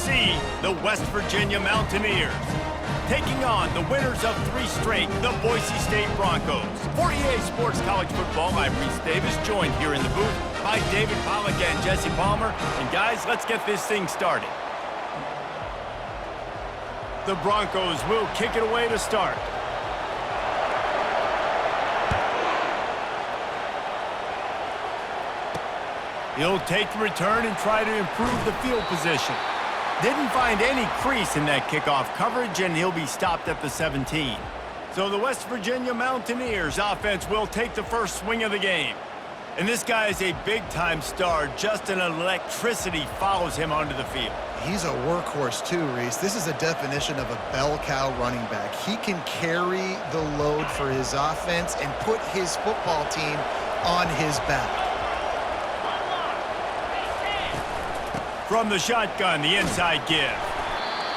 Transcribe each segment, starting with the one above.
USC, the West Virginia Mountaineers, taking on the winners of 3 straight, the Boise State Broncos. For EA Sports College Football, I'm Reese Davis, joined here in the booth by David Pollack and Jesse Palmer. And guys, let's get this thing started. The Broncos will kick it away to start. He'll take the return and try to improve the field position. Didn't find any crease in that kickoff coverage, and he'll be stopped at the 17. So the West Virginia Mountaineers offense will take the first swing of the game. And this guy is a big-time star. Just an electricity follows him onto the field. He's a workhorse too, Reese. This is a definition of a bell cow running back. He can carry the load for his offense and put his football team on his back. From the shotgun, the inside give.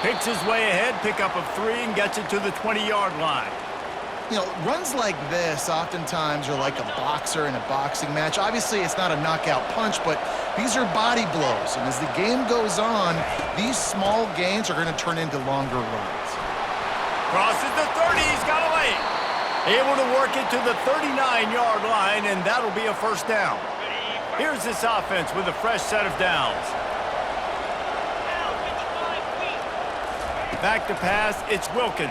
Picks his way ahead, pickup of 3, and gets it to the 20-yard line. You know, runs like this oftentimes are like a boxer in a boxing match. Obviously, it's not a knockout punch, but these are body blows. And as the game goes on, these small gains are going to turn into longer runs. Crosses the 30, he's got away. Able to work it to the 39-yard line, and that'll be a first down. Here's this offense with a fresh set of downs. Back to pass, it's Wilkins.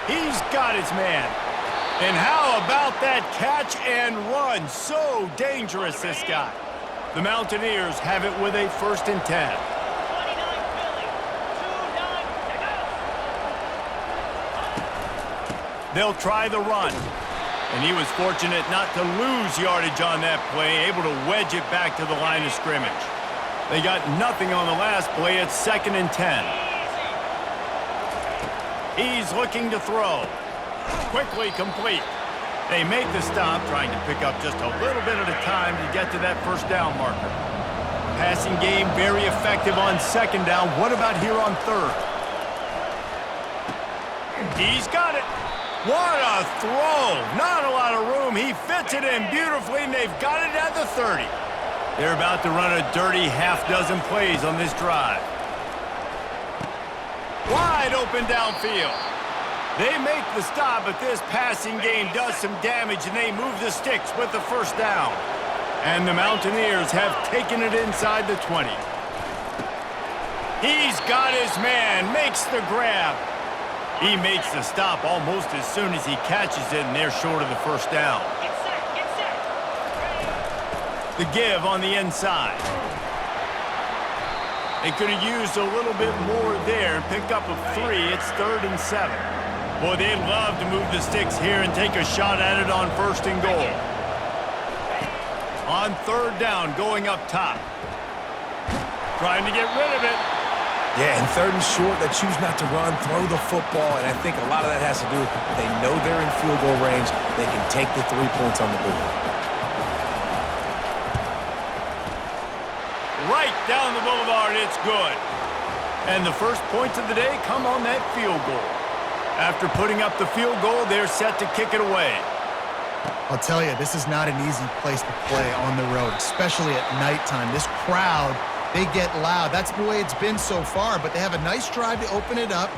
He's got his man. And how about that catch and run? So dangerous, this guy. The Mountaineers have it with a 1st and 10. They'll try the run. And he was fortunate not to lose yardage on that play, able to wedge it back to the line of scrimmage. They got nothing on the last play. It's 2nd and 10. He's looking to throw. Quickly complete. They make the stop, trying to pick up just a little bit at a time to get to that first down marker. Passing game very effective on 2nd down. What about here on 3rd? He's got it. What a throw. Not a lot of room. He fits it in beautifully, and they've got it at the 30. They're about to run a dirty half-dozen plays on this drive. Wide open downfield. They make the stop, but this passing game does some damage, and they move the sticks with the first down. And the Mountaineers have taken it inside the 20. He's got his man, makes the grab. He makes the stop almost as soon as he catches it, and they're short of the first down. The give on the inside. They could have used a little bit more there and pick up a 3. It's 3rd and 7. Boy, they'd love to move the sticks here and take a shot at it on 1st and goal. On 3rd down, going up top. Trying to get rid of it. Yeah, and 3rd and short, they choose not to run, throw the football, and I think a lot of that has to do with they know they're in field goal range. They can take the 3 points on the board. Right down the boulevard, it's good. And the first points of the day come on that field goal. After putting up the field goal, they're set to kick it away. I'll tell you, this is not an easy place to play on the road, especially at nighttime. This crowd, they get loud. That's the way it's been so far, but they have a nice drive to open it up.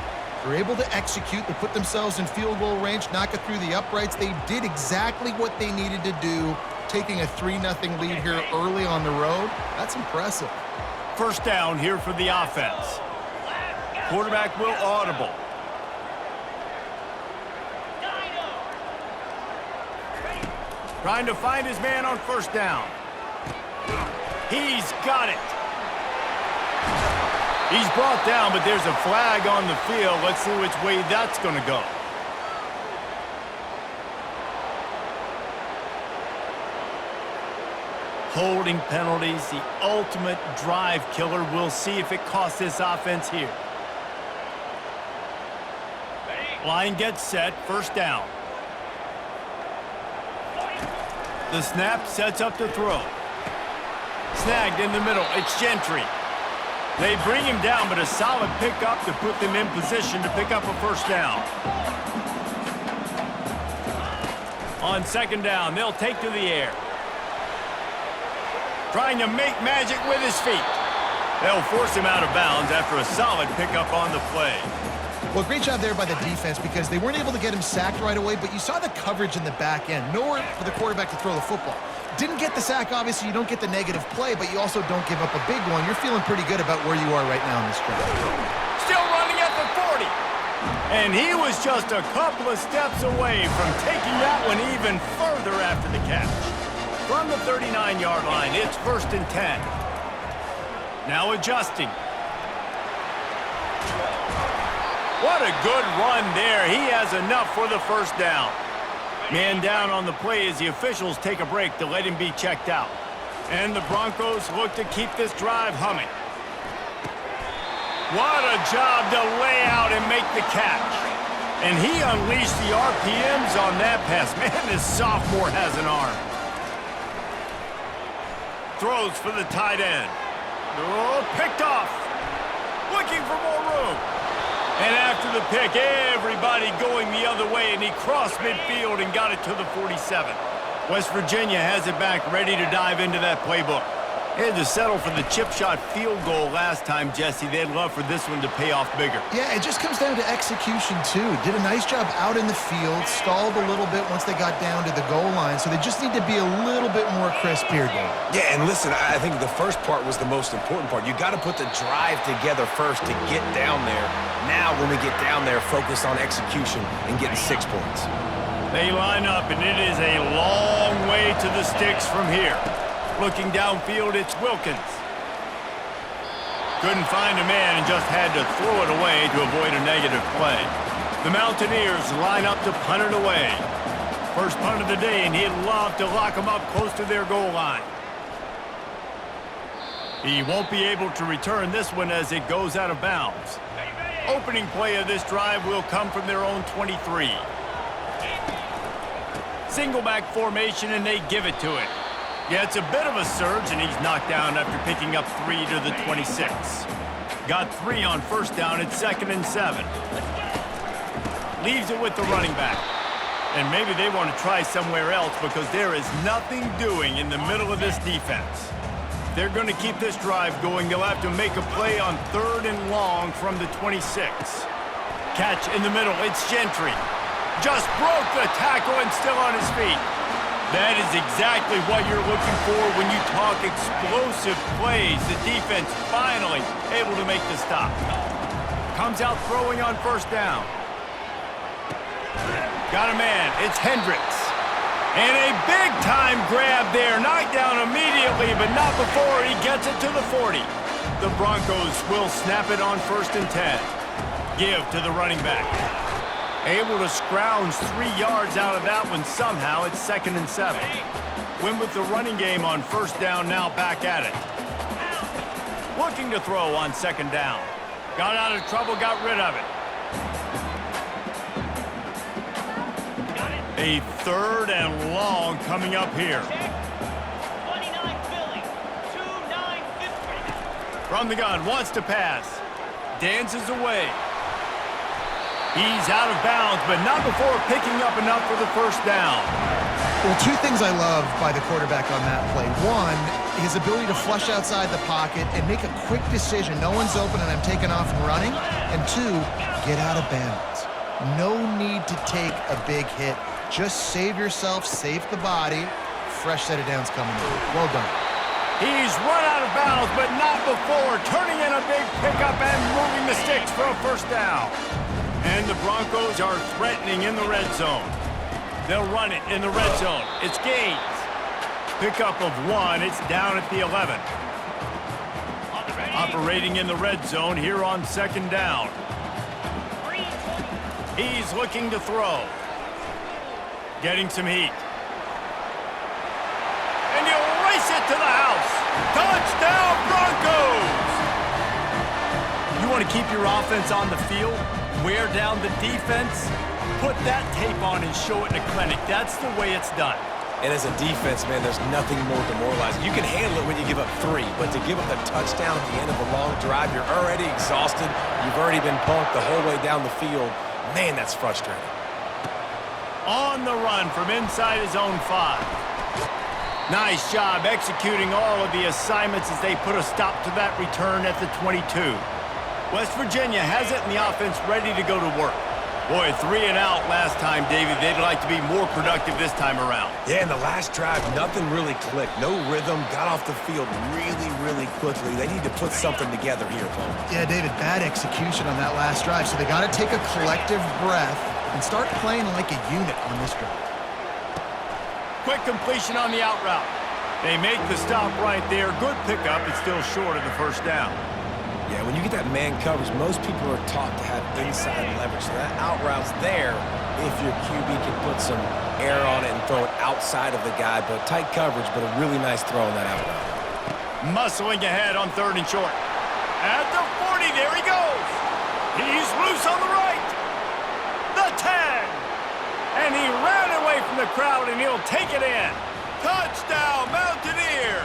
They're able to execute. They put themselves in field goal range, knock it through the uprights. They did exactly what they needed to do, taking a 3-0 lead here early on the road. That's impressive. First down here for the offense. Quarterback will audible. Trying to find his man on 1st down. He's got it. He's brought down, but there's a flag on the field. Let's see which way that's going to go. Holding penalties, the ultimate drive killer. We'll see if it costs this offense here. Line gets set, 1st down. The snap sets up the throw. Snagged in the middle, it's Gentry. They bring him down, but a solid pickup to put them in position to pick up a 1st down. On 2nd down, they'll take to the air. Trying to make magic with his feet. They'll force him out of bounds after a solid pickup on the play. Well, great job there by the defense because they weren't able to get him sacked right away, but you saw the coverage in the back end. Nowhere for the quarterback to throw the football. Didn't get the sack, obviously. You don't get the negative play, but you also don't give up a big one. You're feeling pretty good about where you are right now in this drive. Still running at the 40. And he was just a couple of steps away from taking that one even further after the catch. From the 39-yard line, it's 1st and 10. Now adjusting. What a good run there. He has enough for the first down. Man down on the play as the officials take a break to let him be checked out. And the Broncos look to keep this drive humming. What a job to lay out and make the catch. And he unleashed the RPMs on that pass. Man, this sophomore has an arm. Throws for the tight end. Oh, picked off. Looking for more room. And after the pick, everybody going the other way, and he crossed midfield and got it to the 47. West Virginia has it back, ready to dive into that playbook. They had to settle for the chip shot field goal last time, Jesse. They'd love for this one to pay off bigger. Yeah, it just comes down to execution, too. Did a nice job out in the field, stalled a little bit once they got down to the goal line, so they just need to be a little bit more crisp here, Dave. Yeah, and listen, I think the first part was the most important part. You got to put the drive together first to get down there. Now, when we get down there, focus on execution and getting 6 points. They line up, and it is a long way to the sticks from here. Looking downfield, it's Wilkins. Couldn't find a man and just had to throw it away to avoid a negative play. The Mountaineers line up to punt it away. First punt of the day, and he'd love to lock them up close to their goal line. He won't be able to return this one as it goes out of bounds. Opening play of this drive will come from their own 23. Single back formation, and they give it to it. Yeah, it's a bit of a surge, and he's knocked down after picking up 3 to the 26. Got 3 on first down. It's 2nd and 7. Leaves it with the running back. And maybe they want to try somewhere else because there is nothing doing in the middle of this defense. If they're going to keep this drive going, they'll have to make a play on 3rd and long from the 26. Catch in the middle. It's Gentry. Just broke the tackle and still on his feet. That is exactly what you're looking for when you talk explosive plays. The defense finally able to make the stop. Comes out throwing on first down. Got a man. It's Hendricks. And a big-time grab there. Knocked down immediately, but not before he gets it to the 40. The Broncos will snap it on 1st and 10. Give to the running back. Able to scrounge 3 yards out of that one somehow. It's 2nd and 7. Win with the running game on first down, now back at it. Looking to throw on 2nd down. Got out of trouble, got rid of it. A 3rd and long coming up here. From the gun, wants to pass. Dances away. He's out of bounds, but not before picking up enough for the first down. Well, 2 things I love by the quarterback on that play. 1, his ability to flush outside the pocket and make a quick decision. No one's open and I'm taking off and running. And 2, get out of bounds. No need to take a big hit. Just save yourself, save the body. Fresh set of downs coming in. Well done. He's run out of bounds, but not before turning in a big pickup and moving the sticks for a first down. And the Broncos are threatening in the red zone. They'll run it in the red zone. It's Gaines. Pickup of 1. It's down at the 11. Operating in the red zone here on 2nd down. He's looking to throw. Getting some heat. And he'll race it to the house. Touchdown, Broncos! You want to keep your offense on the field? Wear down the defense, put that tape on and show it in a clinic. That's the way it's done. And as a defense, man, there's nothing more demoralizing. You can handle it when you give up 3, but to give up the touchdown at the end of a long drive, you're already exhausted. You've already been punked the whole way down the field. Man, that's frustrating. On the run from inside his own 5. Nice job executing all of the assignments as they put a stop to that return at the 22. West Virginia has it and the offense ready to go to work. Boy, 3 and out last time, David. They'd like to be more productive this time around. Yeah, in the last drive, nothing really clicked. No rhythm, got off the field really quickly. They need to put something together here, Paul. Yeah, David, bad execution on that last drive, so they got to take a collective breath and start playing like a unit on this drive. Quick completion on the out route. They make the stop right there. Good pickup. It's still short of the first down. Yeah, when you get that man coverage, most people are taught to have inside leverage. So that out route's there if your QB can put some air on it and throw it outside of the guy. But tight coverage, but a really nice throw on that out route. Muscling ahead on 3rd and short. At the 40, there he goes. He's loose on the right. The 10. And he ran away from the crowd, and he'll take it in. Touchdown, Mountaineers!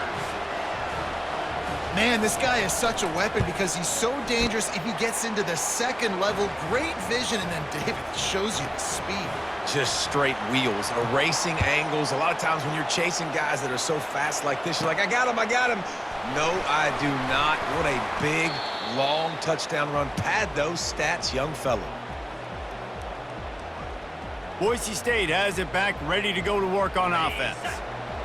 Man, this guy is such a weapon because he's so dangerous if he gets into the second level. Great vision, and then David shows you the speed. Just straight wheels, erasing angles. A lot of times when you're chasing guys that are so fast like this, you're like, I got him. No, I do not. What a big, long touchdown run. Pad those stats, young fella. Boise State has it back, ready to go to work on offense.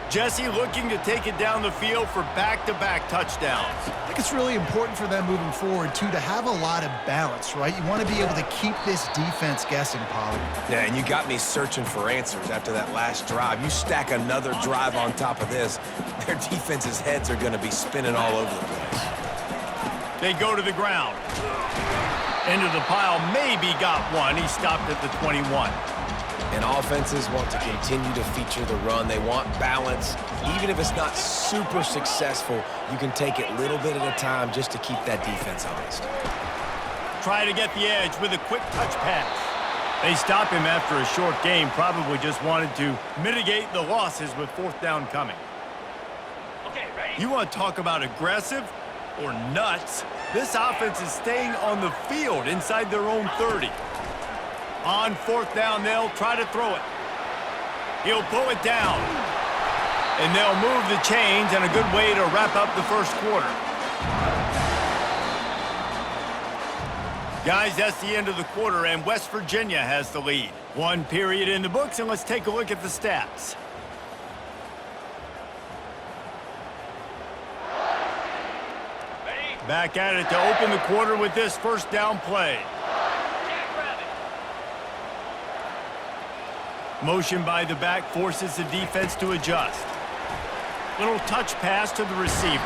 Jesse looking to take it down the field for back-to-back touchdowns. I think it's really important for them moving forward, too, to have a lot of balance, right? You want to be able to keep this defense guessing, Pollard. Yeah, and you got me searching for answers after that last drive. You stack another drive on top of this, their defense's heads are going to be spinning all over the place. They go to the ground. Into the pile, maybe got one. He stopped at the 21. And offenses want to continue to feature the run. They want balance. Even if it's not super successful, you can take it little bit at a time just to keep that defense honest. Try to get the edge with a quick touch pass. They stop him after a short game. Probably just wanted to mitigate the losses with 4th down coming. Okay, ready. You want to talk about aggressive or nuts? This offense is staying on the field inside their own 30. On 4th down, they'll try to throw it. He'll pull it down. And they'll move the chains, and a good way to wrap up the first quarter. Guys, that's the end of the quarter, and West Virginia has the lead. 1 period in the books, and let's take a look at the stats. Back at it to open the quarter with this 1st down play. Motion by the back forces the defense to adjust. Little touch pass to the receiver.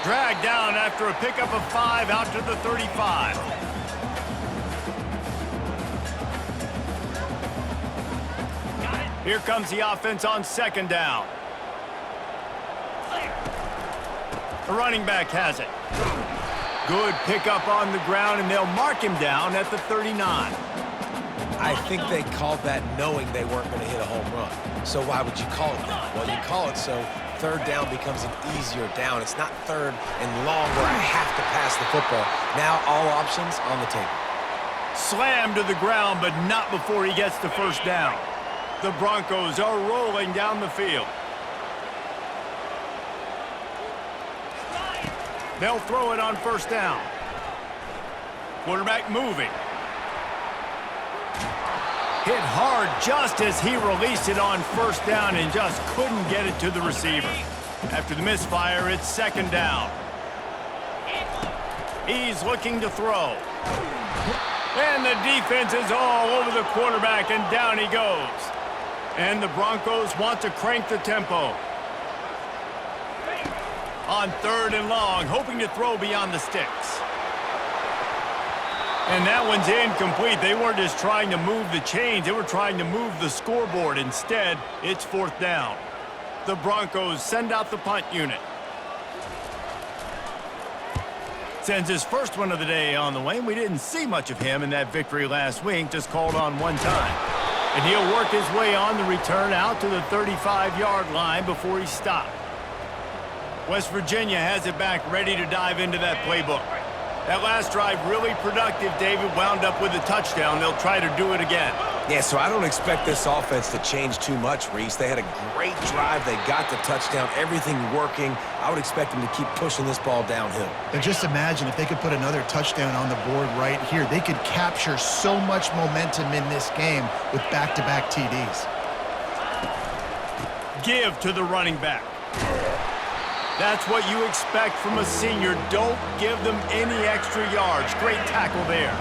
Dragged down after a pickup of 5 out to the 35. Here comes the offense on 2nd down. The running back has it. Good pickup on the ground, and they'll mark him down at the 39. I think they called that knowing they weren't going to hit a home run. So why would you call it that? Well, you call it so 3rd down becomes an easier down. It's not 3rd and long where I have to pass the football. Now all options on the table. Slammed to the ground, but not before he gets the 1st down. The Broncos are rolling down the field. They'll throw it on 1st down. Quarterback moving. Hit hard just as he released it on 1st down and just couldn't get it to the receiver. After the misfire, it's 2nd down. He's looking to throw. And the defense is all over the quarterback, and down he goes. And the Broncos want to crank the tempo. On 3rd and long, hoping to throw beyond the sticks. And that one's incomplete. They weren't just trying to move the chains. They were trying to move the scoreboard. Instead, it's 4th down. The Broncos send out the punt unit. Sends his first one of the day on the way. We didn't see much of him in that victory last week. Just called on 1 time. And he'll work his way on the return out to the 35-yard line before he's stopped. West Virginia has it back, ready to dive into that playbook. That last drive really productive. David wound up with a touchdown. They'll try to do it again. Yeah, so I don't expect this offense to change too much, Reese. They had a great drive. They got the touchdown, everything working. I would expect them to keep pushing this ball downhill. And just imagine if they could put another touchdown on the board right here. They could capture so much momentum in this game with back-to-back TDs. Give to the running back. That's what you expect from a senior. Don't give them any extra yards. Great tackle there.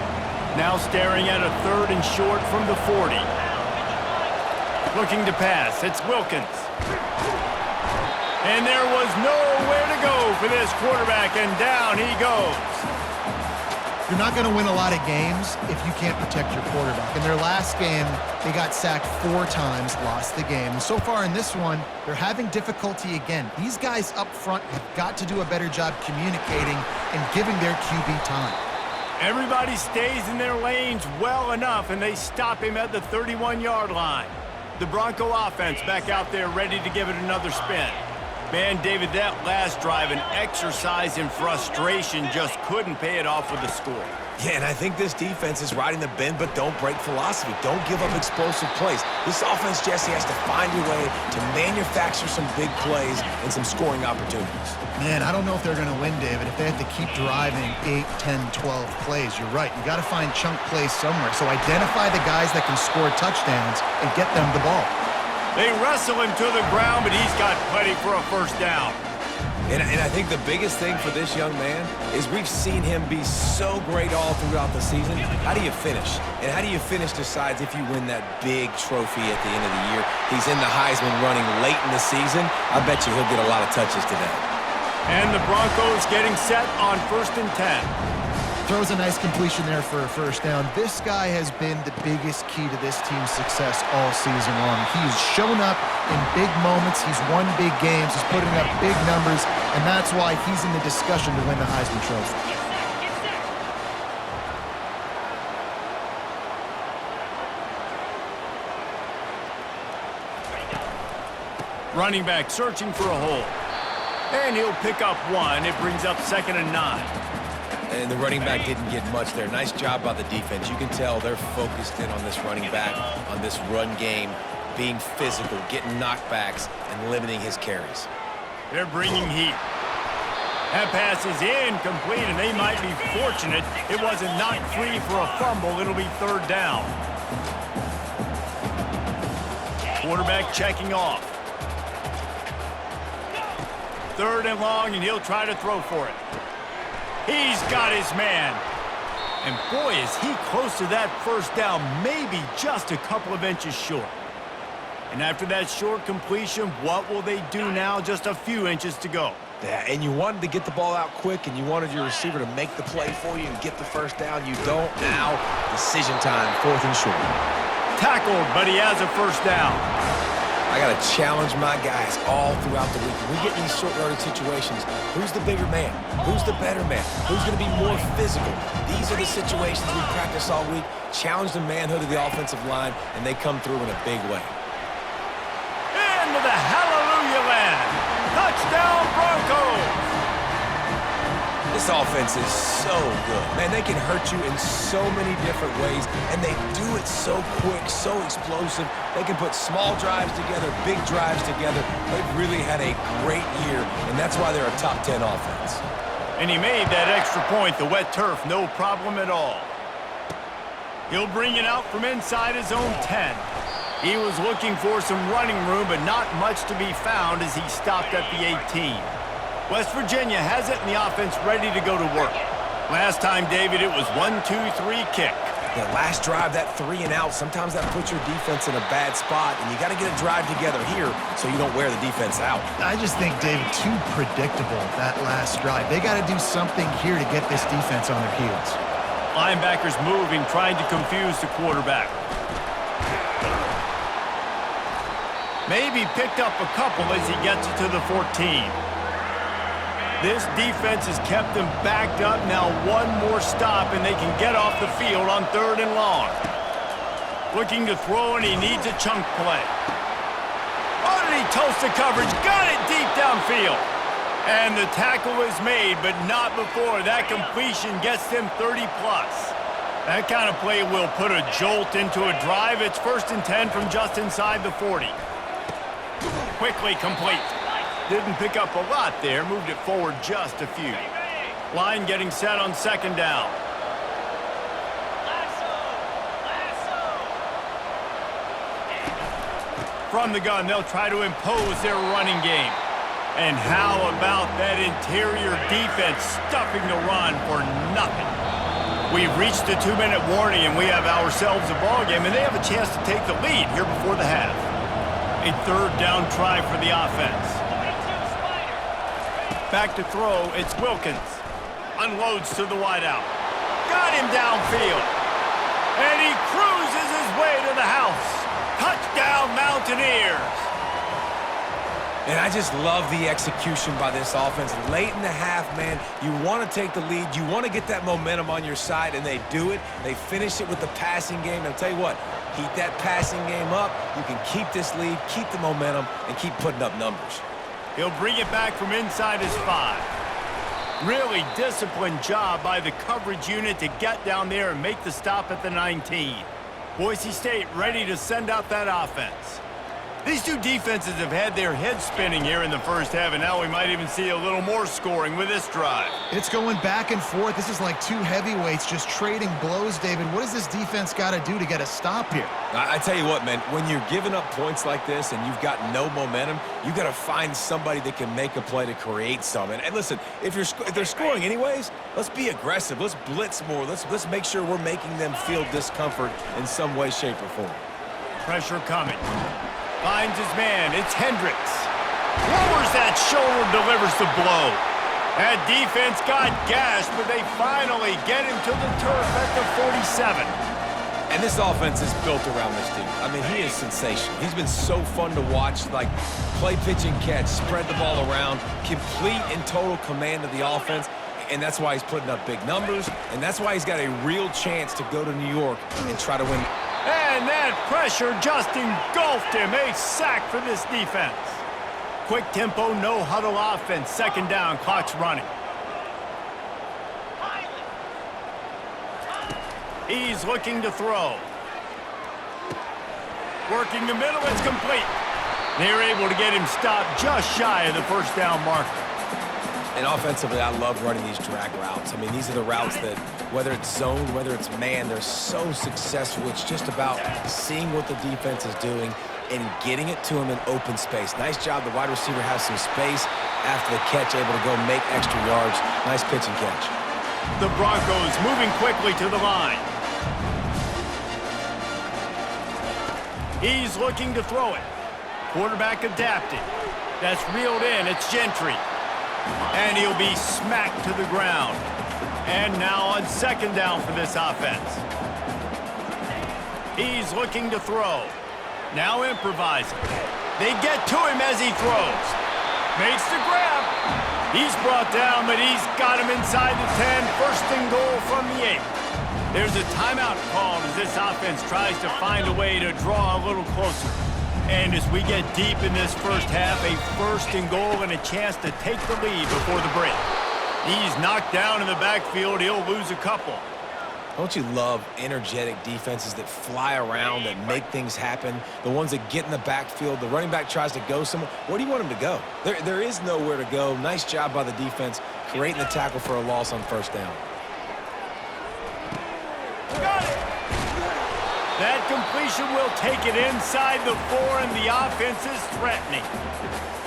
Now staring at a 3rd and short from the 40. Looking to pass. It's Wilkins. And there was nowhere to go for this quarterback, and down he goes. You're not going to win a lot of games if you can't protect your quarterback. In their last game, they got sacked 4 times, lost the game. And so far in this one, they're having difficulty again. These guys up front have got to do a better job communicating and giving their QB time. Everybody stays in their lanes well enough, and they stop him at the 31-yard line. The Bronco offense back out there ready to give it another spin. Man, David, that last drive, an exercise in frustration, just couldn't pay it off with a score. Yeah, and I think this defense is riding the bend but don't break philosophy. Don't give up explosive plays. This offense, Jesse, has to find a way to manufacture some big plays and some scoring opportunities. Man, I don't know if they're going to win, David, if they have to keep driving 8, 10, 12 plays. You're right. You got to find chunk plays somewhere. So identify the guys that can score touchdowns and get them the ball. They wrestle him to the ground, but he's got plenty for a first down. And I think the biggest thing for this young man is we've seen him be so great all throughout the season. How do you finish? And how do you finish decides if you win that big trophy at the end of the year. He's in the Heisman running late in the season. I bet you he'll get a lot of touches today. And the Broncos getting set on 1st and 10. Throws a nice completion there for a first down. This guy has been the biggest key to this team's success all season long. He's shown up in big moments. He's won big games. He's putting up big numbers, and that's why he's in the discussion to win the Heisman Trophy. Running back searching for a hole. And he'll pick up 1. It brings up 2nd and 9. And the running back didn't get much there. Nice job by the defense. You can tell they're focused in on this running back, on this run game, being physical, getting knockbacks, and limiting his carries. They're bringing heat. That pass is incomplete, and they might be fortunate it wasn't knocked free for a fumble. It'll be 3rd down. Quarterback checking off. 3rd and long, and he'll try to throw for it. He's got his man. And boy, is he close to that first down, maybe just a couple of inches short. And after that short completion, what will they do now? Just a few inches to go. Yeah, and you wanted to get the ball out quick, and you wanted your receiver to make the play for you and get the first down. You don't now. Decision time, 4th and short. Tackled, but he has a first down. I got to challenge my guys all throughout the week. When we get in these short yardage situations, who's the bigger man? Who's the better man? Who's going to be more physical? These are the situations we practice all week. Challenge the manhood of the offensive line, and they come through in a big way. Into the hallelujah land. Touchdown, Broncos! This offense is so good. Man, they can hurt you in so many different ways, and they do it so quick, so explosive. They can put small drives together, big drives together. They've really had a great year, and that's why they're a top 10 offense. And he made that extra point, the wet turf, no problem at all. He'll bring it out from inside his own 10. He was looking for some running room, but not much to be found as he stopped at the 18. West Virginia has it, and the offense ready to go to work. Last time, David, it was 1-2-3 kick. That last drive, that 3 and out, sometimes that puts your defense in a bad spot, and you got to get a drive together here so you don't wear the defense out. I just think, David, too predictable, that last drive. They got to do something here to get this defense on their heels. Linebackers moving, trying to confuse the quarterback. Maybe picked up a couple as he gets it to the 14. This defense has kept them backed up. Now one more stop, and they can get off the field on 3rd and long. Looking to throw, and he needs a chunk play. Oh, did he toast the coverage? Got it deep downfield. And the tackle is made, but not before that completion gets them 30+. That kind of play will put a jolt into a drive. It's 1st and 10 from just inside the 40. Quickly complete. Didn't pick up a lot there. Moved it forward just a few. Line getting set on 2nd down. From the gun, they'll try to impose their running game. And how about that interior defense stuffing the run for nothing? We've reached the 2-minute warning, and we have ourselves a ball game, and they have a chance to take the lead here before the half. A 3rd down try for the offense. Back to throw, it's Wilkins. Unloads to the wideout. Got him downfield. And he cruises his way to the house. Touchdown, Mountaineers! And I just love the execution by this offense. Late in the half, man, you want to take the lead. You want to get that momentum on your side, and they do it. They finish it with the passing game. And I'll tell you what, keep that passing game up. You can keep this lead, keep the momentum, and keep putting up numbers. He'll bring it back from inside his 5. Really disciplined job by the coverage unit to get down there and make the stop at the 19. Boise State ready to send out that offense. These two defenses have had their heads spinning here in the first half, and now we might even see a little more scoring with this drive. It's going back and forth. This is like two heavyweights just trading blows, David. What does this defense got to do to get a stop here? I tell you what, man, when you're giving up points like this and you've got no momentum, you got to find somebody that can make a play to create something. And listen, if they're scoring anyways, let's be aggressive. Let's blitz more. Let's make sure we're making them feel discomfort in some way, shape, or form. Pressure coming. Finds his man. It's Hendricks. Lowers that shoulder, delivers the blow. That defense got gashed, but they finally get him to the turf at the 47. And this offense is built around this dude. I mean, he is sensational. He's been so fun to watch, like play, pitch, and catch, spread the ball around, complete and total command of the offense. And that's why he's putting up big numbers, and that's why he's got a real chance to go to New York and try to win. And that pressure just engulfed him. A sack for this defense. Quick tempo, no huddle offense. 2nd down, clock's running. He's looking to throw. Working the middle, it's complete. They're able to get him stopped just shy of the 1st down marker. And offensively, I love running these drag routes. I mean, these are the routes that, whether it's zone, whether it's man, they're so successful. It's just about seeing what the defense is doing and getting it to him in open space. Nice job. The wide receiver has some space after the catch, able to go make extra yards. Nice pitch and catch. The Broncos moving quickly to the line. He's looking to throw it. Quarterback adapted. That's reeled in. It's Gentry. And he'll be smacked to the ground. And now on 2nd down for this offense. He's looking to throw. Now improvising. They get to him as he throws. Makes the grab. He's brought down, but he's got him inside the 10. 1st and goal from the 8. There's a timeout called as this offense tries to find a way to draw a little closer. And as we get deep in this first half, a 1st and goal and a chance to take the lead before the break. He's knocked down in the backfield. He'll lose a couple. Don't you love energetic defenses that fly around, that make things happen? The ones that get in the backfield, the running back tries to go somewhere. Where do you want him to go? There is nowhere to go. Nice job by the defense, creating the tackle for a loss on 1st down. Got it! That completion will take it inside the 4, and the offense is threatening.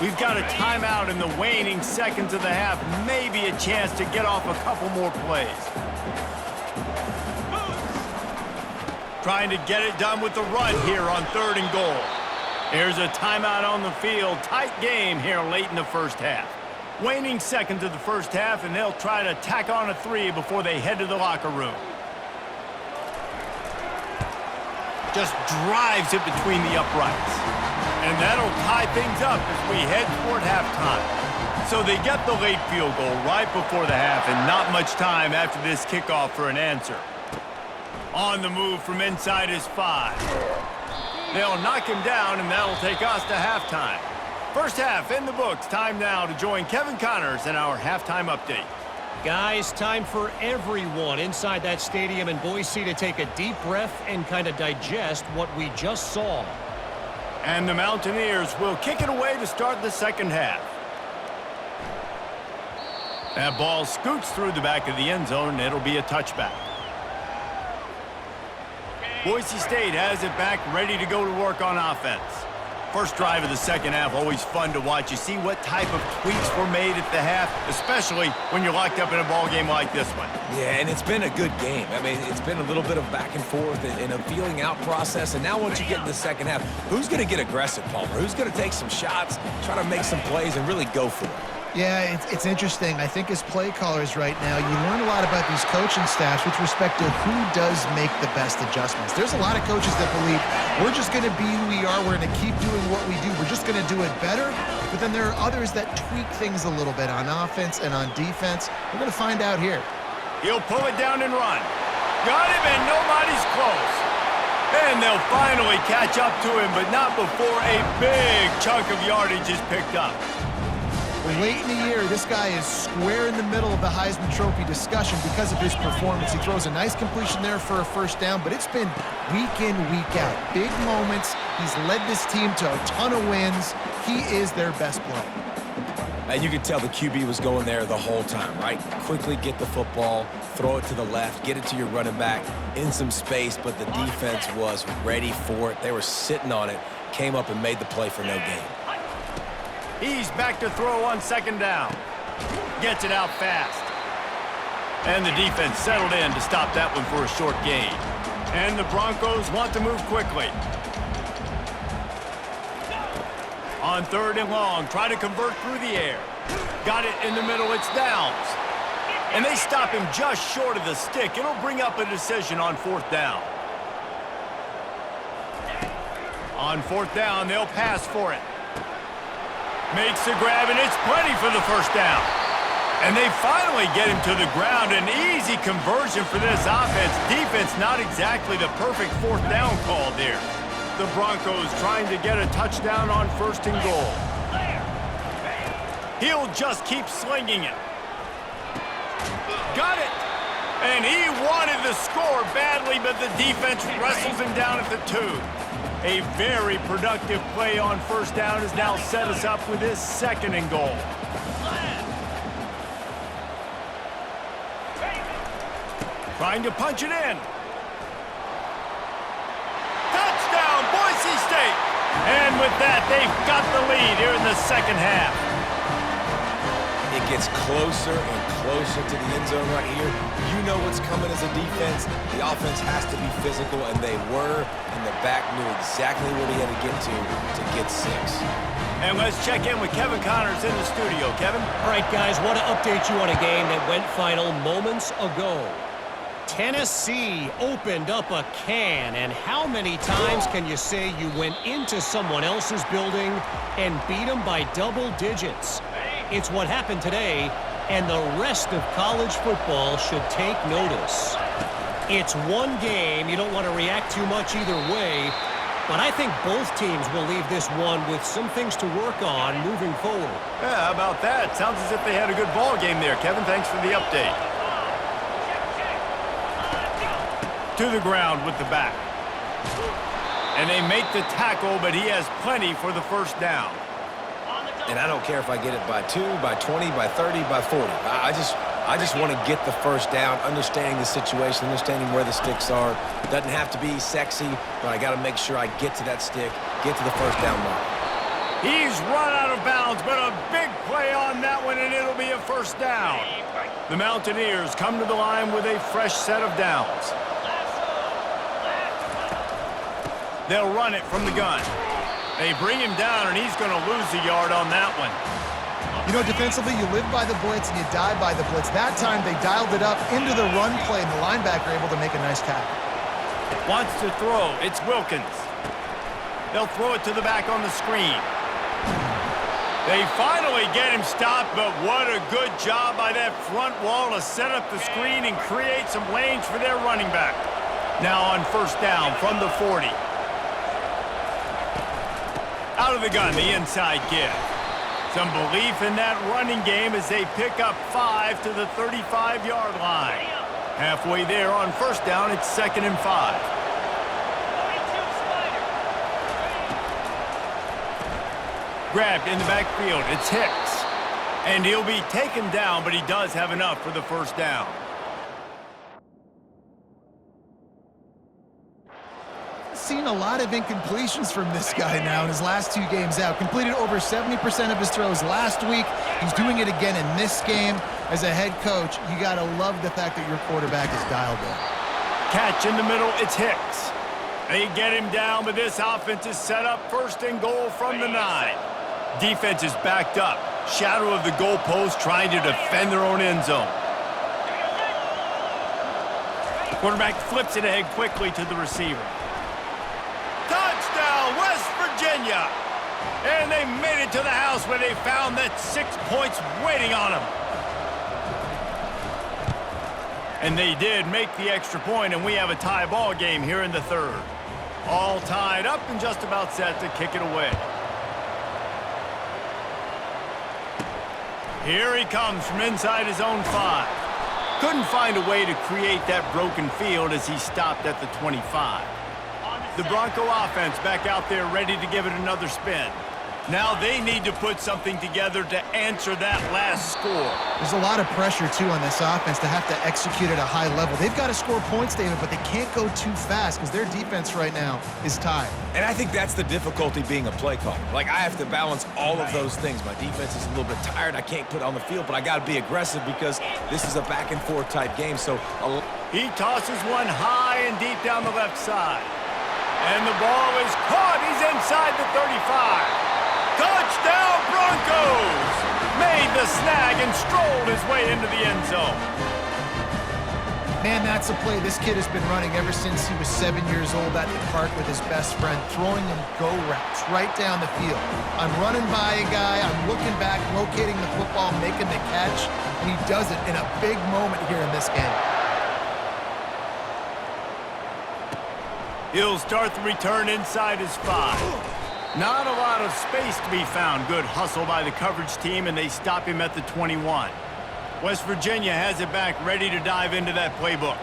We've got a timeout in the waning seconds of the half. Maybe a chance to get off a couple more plays. Trying to get it done with the run here on 3rd and goal. There's a timeout on the field. Tight game here late in the first half. Waning seconds of the first half, and they'll try to tack on a 3 before they head to the locker room. Just drives it between the uprights. And that'll tie things up as we head toward halftime. So they get the late field goal right before the half, and not much time after this kickoff for an answer. On the move from inside his 5. They'll knock him down, and that'll take us to halftime. First half in the books. Time now to join Kevin Connors in our halftime update. Guys, time for everyone inside that stadium in Boise to take a deep breath and kind of digest what we just saw. And the Mountaineers will kick it away to start the second half. That ball scoots through the back of the end zone, and it'll be a touchback. Boise State has it back, ready to go to work on offense. First drive of the second half, always fun to watch. You see what type of tweaks were made at the half, especially when you're locked up in a ball game like this one. Yeah, and it's been a good game. I mean, it's been a little bit of back and forth and a feeling out process. And now once you get in the second half, who's going to get aggressive, Palmer? Who's going to take some shots, try to make some plays, and really go for it? Yeah, it's interesting. I think as play callers right now, you learn a lot about these coaching staffs with respect to who does make the best adjustments. There's a lot of coaches that believe we're just going to be who we are. We're going to keep doing what we do. We're just going to do it better. But then there are others that tweak things a little bit on offense and on defense. We're going to find out here. He'll pull it down and run. Got him, and nobody's close. And they'll finally catch up to him, but not before a big chunk of yardage is picked up. Late in the year, this guy is square in the middle of the Heisman Trophy discussion because of his performance. He throws a nice completion there for a first down, but it's been week in, week out. Big moments. He's led this team to a ton of wins. He is their best player. And you could tell the QB was going there the whole time, right? Quickly get the football, throw it to the left, get it to your running back in some space, but the defense was ready for it. They were sitting on it, came up and made the play for no gain. He's back to throw on second down. Gets it out fast. And the defense settled in to stop that one for a short gain. And the Broncos want to move quickly. On third and long, try to convert through the air. Got it in the middle, it's downs. And they stop him just short of the stick. It'll bring up a decision on fourth down. On fourth down, they'll pass for it. Makes the grab, and it's plenty for the first down. And they finally get him to the ground. An easy conversion for this offense. Defense not exactly the perfect fourth down call there. The Broncos trying to get a touchdown on first and goal. He'll just keep slinging it. Got it. And he wanted the score badly, but the defense wrestles him down at the 2. A very productive play on first down has now set us up with his second and goal. Trying to punch it in. Touchdown, Boise State! And with that, they've got the lead here in the second half. It gets closer and closer to the end zone right here. You know what's coming as a defense. The offense has to be physical, and they were. And the back knew exactly what he had to get 6. And let's check in with Kevin Connors in the studio. Kevin? All right, guys, want to update you on a game that went final moments ago. Tennessee opened up a can, and how many times can you say you went into someone else's building and beat them by double digits? It's what happened today, and the rest of college football should take notice. It's one game. You don't want to react too much either way, but I think both teams will leave this one with some things to work on moving forward. Yeah, how about that? Sounds as if they had a good ball game there, Kevin. Thanks for the update. To the ground with the back. And they make the tackle, but he has plenty for the first down. And I don't care if I get it by 2, by 20, by 30, by 40. I just want to get the first down, understanding the situation, understanding where the sticks are. Doesn't have to be sexy, but I got to make sure I get to that stick, get to the first down mark. He's run out of bounds, but a big play on that one, and it'll be a first down. The Mountaineers come to the line with a fresh set of downs. They'll run it from the gun. They bring him down, and he's going to lose a yard on that one. You know, defensively, you live by the blitz and you die by the blitz. That time, they dialed it up into the run play, and the linebacker able to make a nice tackle. Wants to throw. It's Wilkins. They'll throw it to the back on the screen. They finally get him stopped, but what a good job by that front wall to set up the screen and create some lanes for their running back. Now on first down from the 40. Out of the gun, the inside give. Some belief in that running game as they pick up 5 to the 35-yard line. Halfway there on first down, it's 2nd and 5. Grabbed in the backfield, it's Hicks. And he'll be taken down, but he does have enough for the first down. Seen a lot of incompletions from this guy now in his last 2 games out. Completed over 70% of his throws last week. He's doing it again in this game. As a head coach, you got to love the fact that your quarterback is dialed in. Catch in the middle, it's Hicks. They get him down, but this offense is set up 1st and goal from the 9. Defense is backed up. Shadow of the goalpost trying to defend their own end zone. Quarterback flips it ahead quickly to the receiver. Touchdown, West Virginia! And they made it to the house where they found that 6 points waiting on them. And they did make the extra point, and we have a tie ball game here in the 3rd. All tied up and just about set to kick it away. Here he comes from inside his own 5. Couldn't find a way to create that broken field as he stopped at the 25. The Bronco offense back out there ready to give it another spin. Now they need to put something together to answer that last score. There's a lot of pressure, too, on this offense to have to execute at a high level. They've got to score points, David, but they can't go too fast because their defense right now is tied. And I think that's the difficulty being a play caller. Like, I have to balance all of those things. My defense is a little bit tired. I can't put it on the field, but I got to be aggressive because this is a back-and-forth type game. So he tosses one high and deep down the left side. And the ball is caught. He's inside the 35. Touchdown, Broncos! Made the snag and strolled his way into the end zone. Man, that's a play this kid has been running ever since he was 7 years old at the park with his best friend, throwing him go routes right down the field. I'm running by a guy, I'm looking back, locating the football, making the catch, and he does it in a big moment here in this game. He'll start the return inside his 5. Not a lot of space to be found. Good hustle by the coverage team, and they stop him at the 21. West Virginia has it back, ready to dive into that playbook.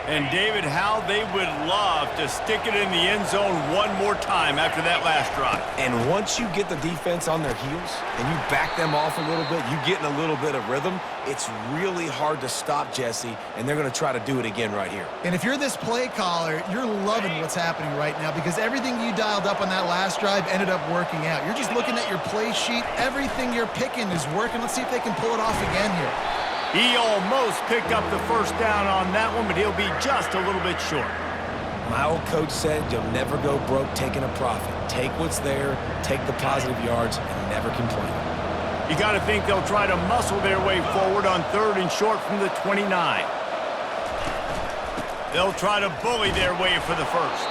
And David, how they would love to stick it in the end zone one more time after that last drive. And once you get the defense on their heels and you back them off a little bit, you get in a little bit of rhythm, it's really hard to stop Jesse, and they're going to try to do it again right here. And if you're this play caller, you're loving what's happening right now because everything you dialed up on that last drive ended up working out. You're just looking at your play sheet. Everything you're picking is working. Let's see if they can pull it off again here. He almost picked up the first down on that one, but he'll be just a little bit short. My old coach said you'll never go broke taking a profit. Take what's there, take the positive yards, and never complain. You got to think they'll try to muscle their way forward on 3rd and short from the 29. They'll try to bully their way for the first.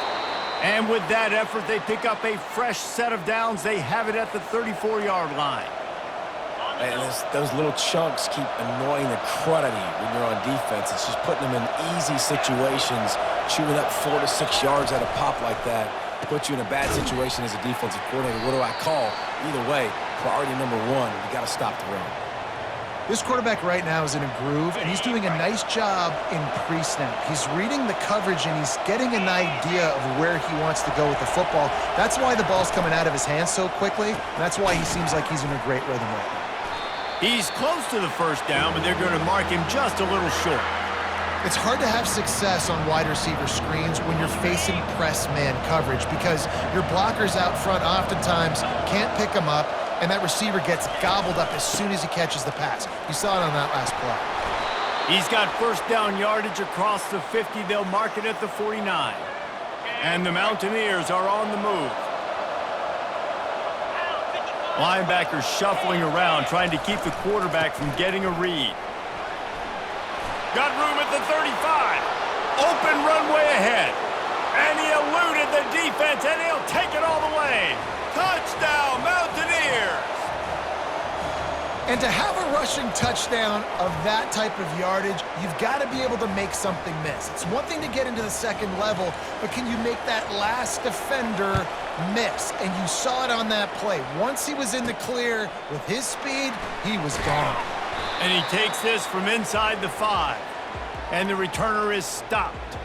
And with that effort, they pick up a fresh set of downs. They have it at the 34-yard line. And those little chunks keep annoying the crud out of you when you're on defense. It's just putting them in easy situations, chewing up 4 to 6 yards at a pop like that, puts you in a bad situation as a defensive coordinator. What do I call? Either way, priority number 1, you got to stop the run. This quarterback right now is in a groove, and he's doing a nice job in pre-snap. He's reading the coverage, and he's getting an idea of where he wants to go with the football. That's why the ball's coming out of his hands so quickly, and that's why he seems like he's in a great rhythm right now. He's close to the first down, but they're going to mark him just a little short. It's hard to have success on wide receiver screens when you're facing press man coverage because your blockers out front oftentimes can't pick them up, and that receiver gets gobbled up as soon as he catches the pass. You saw it on that last play. He's got first down yardage across the 50. They'll mark it at the 49. And the Mountaineers are on the move. Linebackers shuffling around, trying to keep the quarterback from getting a read. Got room at the 35. Open runway ahead. And he eluded the defense, and he'll take it all the way. Touchdown, Mountaineers! And to have a rushing touchdown of that type of yardage, you've got to be able to make something miss. It's one thing to get into the second level, but can you make that last defender miss? And you saw it on that play. Once he was in the clear with his speed, he was gone. And he takes this from inside the 5. And the returner is stopped.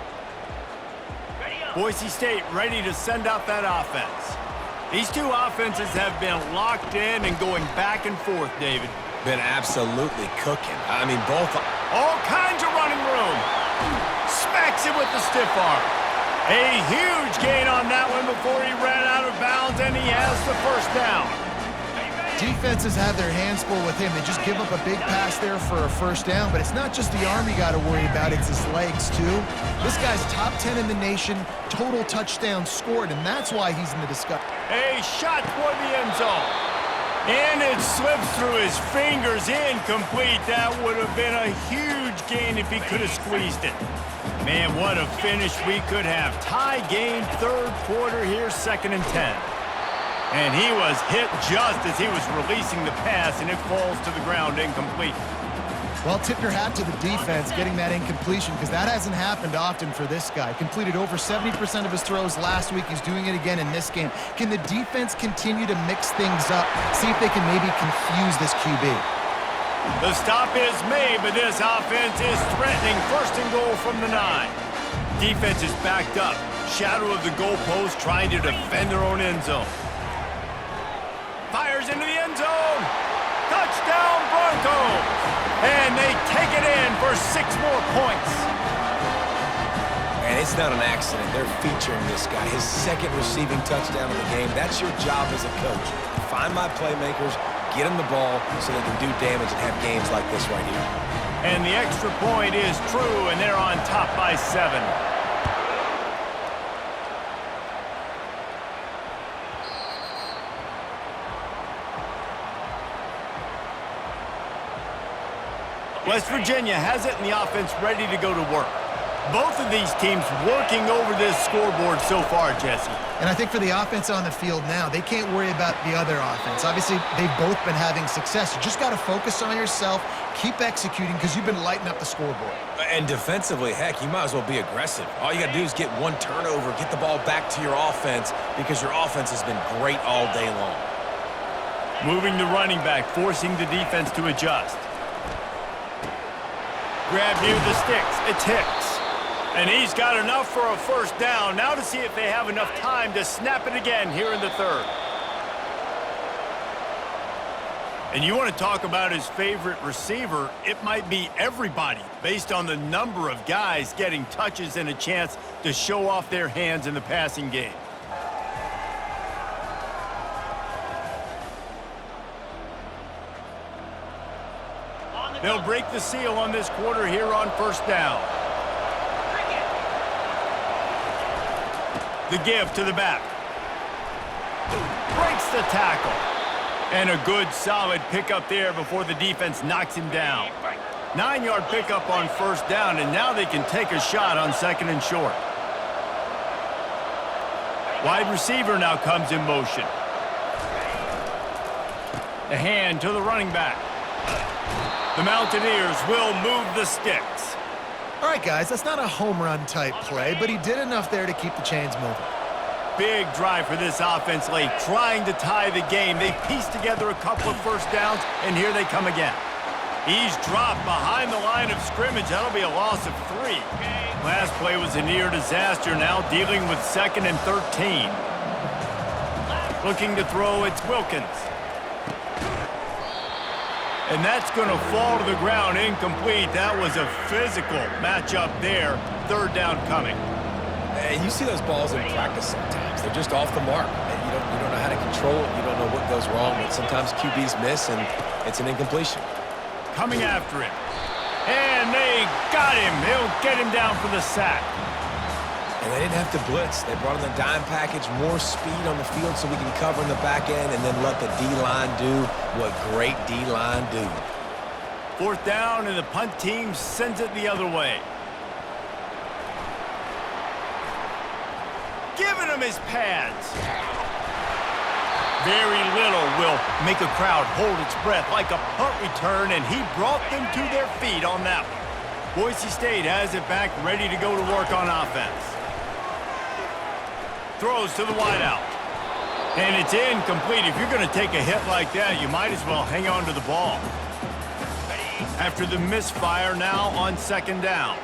Boise State ready to send out that offense. These two offenses have been locked in and going back and forth, David. Been absolutely cooking. I mean, both. All kinds of running room. Smacks it with the stiff arm. A huge gain on that one before he ran out of bounds, and he has the first down. Defenses have their hands full with him. They just give up a big pass there for a first down, but it's not just the arm you got to worry about, it's his legs too. This guy's top 10 in the nation, total touchdowns scored, and that's why he's in the discussion. A shot toward the end zone. And it slips through his fingers, incomplete. That would have been a huge gain if he could have squeezed it. Man, what a finish we could have. Tie game, third quarter here, 2nd and 10. And he was hit just as he was releasing the pass, and it falls to the ground incomplete. Well, tip your hat to the defense getting that incompletion, because that hasn't happened often for this guy. Completed over 70% of his throws last week. He's doing it again in this game. Can the defense continue to mix things up, see if they can maybe confuse this QB? The stop is made, but this offense is threatening. 1st and goal from the 9. Defense is backed up. Shadow of the goalpost, trying to defend their own end zone. Fires into the end zone. Touchdown, Broncos. And they take it in for 6 more points. And it's not an accident. They're featuring this guy. His 2nd receiving touchdown in the game. That's your job as a coach. Find my playmakers, get them the ball so they can do damage and have games like this right here. And the extra point is true, and they're on top by 7. West Virginia has it, and the offense ready to go to work. Both of these teams working over this scoreboard so far, Jesse. And I think for the offense on the field now, they can't worry about the other offense. Obviously, they've both been having success. You just got to focus on yourself, keep executing, because you've been lighting up the scoreboard. And defensively, heck, you might as well be aggressive. All you got to do is get one turnover, get the ball back to your offense, because your offense has been great all day long. Moving the running back, forcing the defense to adjust. Grab near the sticks. It's Hicks. And he's got enough for a first down. Now to see if they have enough time to snap it again here in the 3rd. And you want to talk about his favorite receiver, it might be everybody based on the number of guys getting touches and a chance to show off their hands in the passing game. They'll break the seal on this quarter here on 1st down. The give to the back. Breaks the tackle. And a good, solid pickup there before the defense knocks him down. 9-yard pickup on 1st down, and now they can take a shot on 2nd and short. Wide receiver now comes in motion. The hand to the running back. The Mountaineers will move the sticks. All right, guys, that's not a home run type play, but he did enough there to keep the chains moving. Big drive for this offense late, trying to tie the game. They pieced together a couple of first downs, and here they come again. He's dropped behind the line of scrimmage. That'll be a loss of 3. Last play was a near disaster, now dealing with 2nd and 13. Looking to throw, it's Wilkins. And that's going to fall to the ground incomplete. That was a physical matchup there. 3rd down coming. And you see those balls in practice sometimes. They're just off the mark. And you don't know how to control it. You don't know what goes wrong. But sometimes QBs miss, and it's an incompletion. Coming after him. And they got him. They'll get him down for the sack. And they didn't have to blitz. They brought in the dime package, more speed on the field so we can cover in the back end and then let the D-line do what great D-line do. 4th down, and the punt team sends it the other way. Giving him his pads. Very little will make a crowd hold its breath like a punt return, and he brought them to their feet on that one. Boise State has it back, ready to go to work on offense. Throws to the wideout. And it's incomplete. If you're going to take a hit like that, you might as well hang on to the ball. After the misfire, now on second down.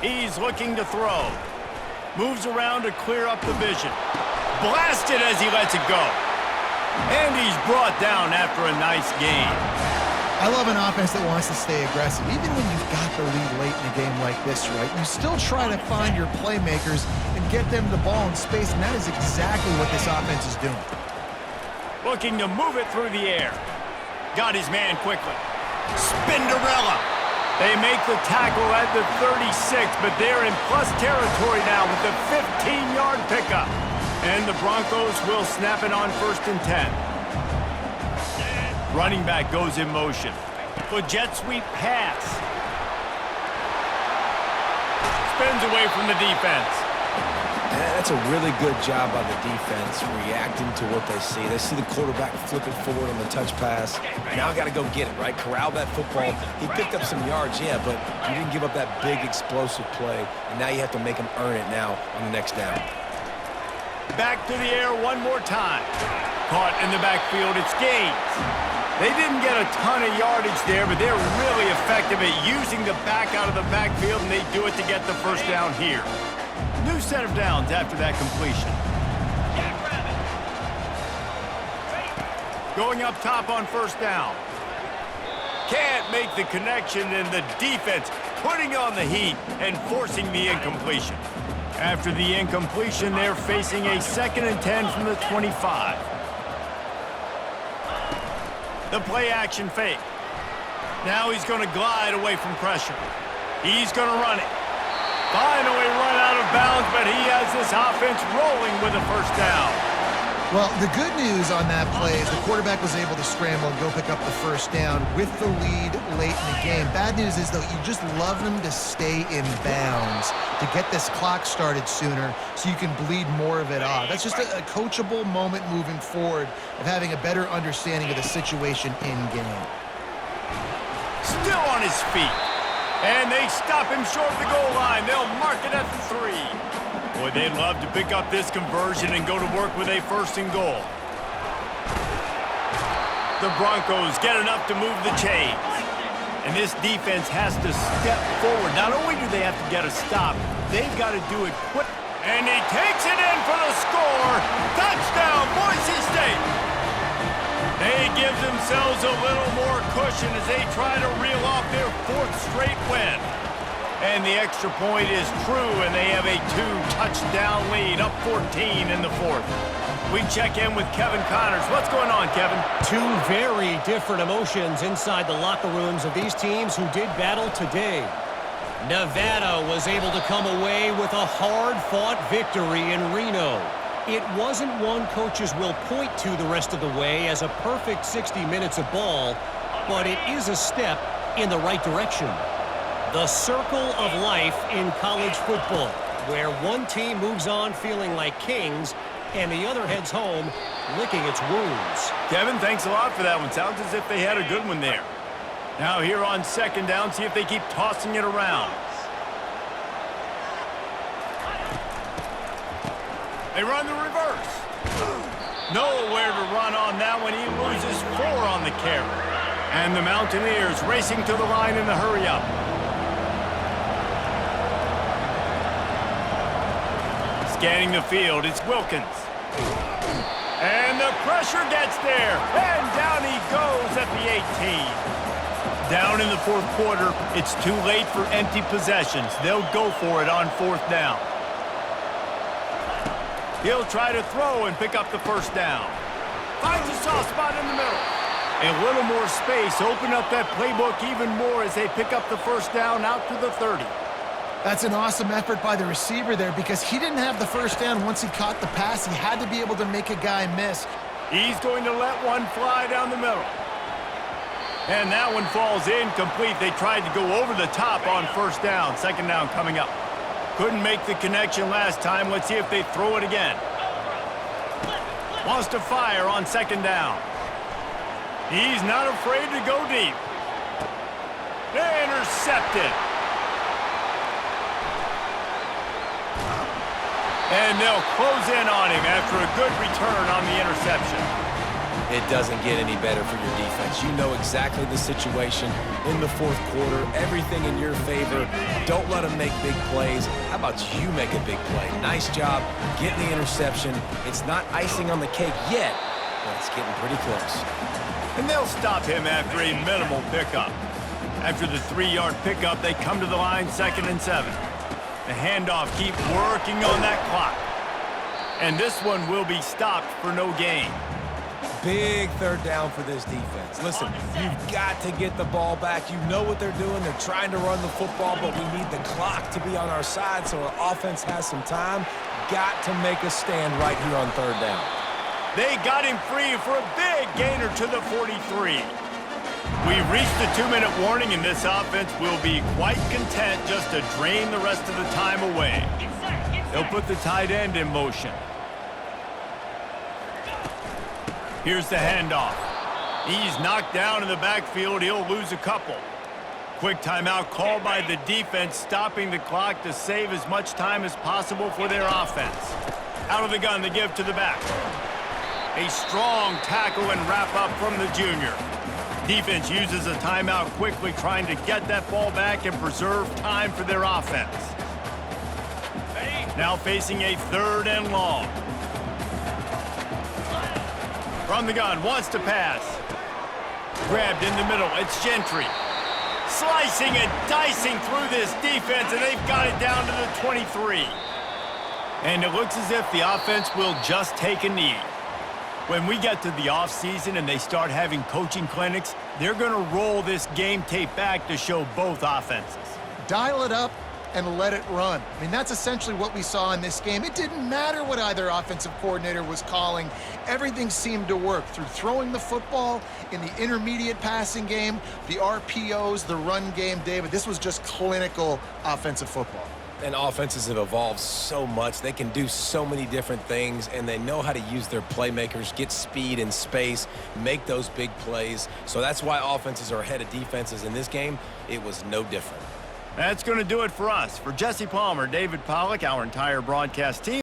He's looking to throw. Moves around to clear up the vision. Blasted as he lets it go. And he's brought down after a nice gain. I love an offense that wants to stay aggressive. Even when you've got the lead late in a game like this, right, you still try to find your playmakers and get them the ball in space, and that is exactly what this offense is doing. Looking to move it through the air. Got his man quickly. Spinderella. They make the tackle at the 36, but they're in plus territory now with the 15-yard pickup. And the Broncos will snap it on 1st and 10. Running back goes in motion. For jet sweep pass. Spins away from the defense. That's a really good job by the defense, reacting to what they see. They see the quarterback flip it forward on the touch pass. Now I got to go get it, right? Corral that football. He picked up some yards, yeah, but you didn't give up that big explosive play, and now you have to make him earn it now on the next down. Back to the air one more time. Caught in the backfield, it's Gaines. They didn't get a ton of yardage there, but they're really effective at using the back out of the backfield, and they do it to get the first down here. New set of downs after that completion. Going up top on 1st down. Can't make the connection, and the defense putting on the heat and forcing the incompletion. After the incompletion, they're facing a 2nd and 10 from the 25. The play action fake. Now he's going to glide away from pressure. He's going to run it. Finally run out of bounds, but he has this offense rolling with a 1st down. Well, the good news on that play is the quarterback was able to scramble and go pick up the 1st down with the lead late in the game. Bad news is, though, you just love them to stay in bounds to get this clock started sooner so you can bleed more of it off. That's just a coachable moment moving forward of having a better understanding of the situation in game. Still on his feet. And they stop him short of the goal line. They'll mark it at the 3. Boy, they'd love to pick up this conversion and go to work with a 1st and goal. The Broncos get enough to move the chains. And this defense has to step forward. Not only do they have to get a stop, they've got to do it quick. And he takes it in for the score. Touchdown, Boise State. They give themselves a little more cushion as they try to reel off their 4th straight win. And the extra point is true, and they have a 2-touchdown lead, up 14 in the 4th. We check in with Kevin Connors. What's going on, Kevin? Two very different emotions inside the locker rooms of these teams who did battle today. Nevada was able to come away with a hard-fought victory in Reno. It wasn't one coaches will point to the rest of the way as a perfect 60 minutes of ball, but it is a step in the right direction. The circle of life in college football, where one team moves on feeling like kings and the other heads home licking its wounds. Kevin, thanks a lot for that one. Sounds as if they had a good one there. Now here on 2nd down, see if they keep tossing it around. They run the reverse. Nowhere to run on that one. He loses 4 on the carry. And the Mountaineers racing to the line in the hurry-up. Scanning the field, it's Wilkins. And the pressure gets there. And down he goes at the 18. Down in the 4th quarter, it's too late for empty possessions. They'll go for it on 4th down. He'll try to throw and pick up the 1st down. Finds a soft spot in the middle. A little more space, open up that playbook even more as they pick up the 1st down out to the 30. That's an awesome effort by the receiver there because he didn't have the 1st down once he caught the pass. He had to be able to make a guy miss. He's going to let one fly down the middle. And that one falls incomplete. They tried to go over the top on 1st down. 2nd down coming up. Couldn't make the connection last time. Let's see if they throw it again. Wants to fire on second down. He's not afraid to go deep. Intercepted. And they'll close in on him after a good return on the interception. It doesn't get any better for your defense. You know exactly the situation in the fourth quarter. Everything in your favor. Don't let them make big plays. How about you make a big play? Nice job getting the interception. It's not icing on the cake yet, but it's getting pretty close. And they'll stop him after a minimal pickup. After the 3-yard pickup, they come to the line 2nd and 7. The handoff keep working on that clock. And this one will be stopped for no gain. Big third down for this defense. Listen, you've got to get the ball back. You know what they're doing. They're trying to run the football, but we need the clock to be on our side so our offense has some time. Got to make a stand right here on third down. They got him free for a big gainer to the 43. We've reached the 2-minute warning, and this offense will be quite content just to drain the rest of the time away. They'll put the tight end in motion. Here's the handoff. He's knocked down in the backfield. He'll lose a couple. Quick timeout called by the defense, stopping the clock to save as much time as possible for their offense. Out of the gun, the give to the back. A strong tackle and wrap up from the junior. Defense uses a timeout quickly, trying to get that ball back and preserve time for their offense. Now facing a 3rd and long. From the gun, wants to pass. Grabbed in the middle, it's Gentry. Slicing and dicing through this defense, and they've got it down to the 23. And it looks as if the offense will just take a knee. When we get to the offseason and they start having coaching clinics, they're going to roll this game tape back to show both offenses. Dial it up and let it run. I mean, that's essentially what we saw in this game. It didn't matter what either offensive coordinator was calling. Everything seemed to work through throwing the football in the intermediate passing game, the RPOs, the run game. David, this was just clinical offensive football. And offenses have evolved so much. They can do so many different things, and they know how to use their playmakers, get speed and space, make those big plays. So that's why offenses are ahead of defenses. In this game, it was no different. That's going to do it for us. For Jesse Palmer, David Pollack, our entire broadcast team.